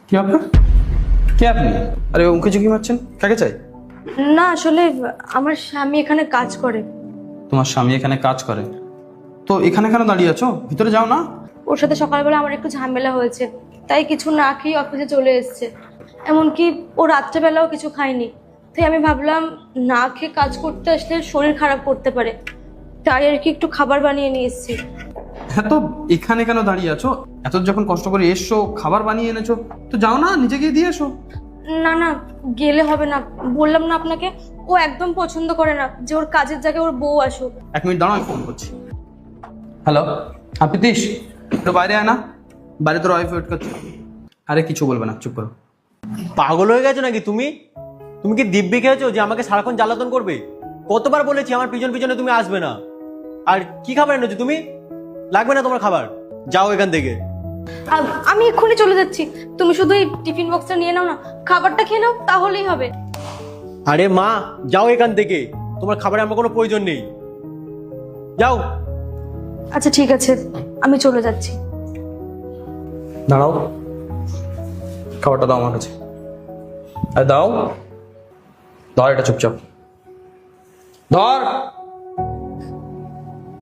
কি আপনার? কে আপনি? আরে ওকে চুকি মারছেন, কাকে চাই? না আসলে আমার স্বামী এখানে কাজ করে। তোমার স্বামী এখানে কাজ করে? তো এখানে কেন দাঁড়িয়ে আছো? ভিতরে যাও না। ওর সাথে সকালবেলা আমার একটু ঝামেলা হয়েছে, তাই কিছু না খেয়ে অফিসে চলে এসেছে। এমনকি ও রাত্রেবেলাও কিছু খায়নি। তাই আমি ভাবলাম না খেয়ে কাজ করতে আসলে শরীর খারাপ করতে পারে, তাই আর কি একটু খাবার বানিয়ে নিয়ে এসেছি। হ্যাঁ, তো এখানে কেন দাঁড়িয়ে আছো? এত যখন কষ্ট করে এসছো, খাবার বানিয়ে এনেছো, তো যাও না, নিজে গিয়ে দিয়ে এসো। না না, গেলে হবে না। বললাম না আপনাকে, ও একদম পছন্দ করে না যে ওর কাজের জায়গায় ওর বউ আসুক। 1 মিনিট দাঁড়াও, আমি ফোন করছি। হ্যালো, হ্যাঁ প্রীতিশ, একটু বাইরে আয় না, বাইরে তোর ওয়াইফ ওয়েট করছে। আরে কিছু বলবে না, চুপ করো। পাগল হয়ে গেছো নাকি তুমি? তুমি কি দিব্যি খেয়েছো যে আমাকে সারাক্ষণ জ্বালাতন করবে? কতবার বলেছি আমার পিছন পিছনে তুমি আসবে না। আর কি খাবার এনেছো তুমি? লাগবে না তোমার খাবার, যাও এখান থেকে। আমি এক্ষুনি চলে যাচ্ছি, তুমি শুধু এই টিফিন বক্সটা নিয়ে নাও না, খাবারটা খেয়ে নাও তাহলেই হবে। আরে মা, যাও এখান থেকে, তোমার খাবারের আমার কোনো প্রয়োজন নেই, যাও। আচ্ছা ঠিক আছে, আমি চলে যাচ্ছি। দাঁড়াও, খাবারটা দাও আমার কাছে। আরে দাও, ধর এটা চুপচাপ ধর।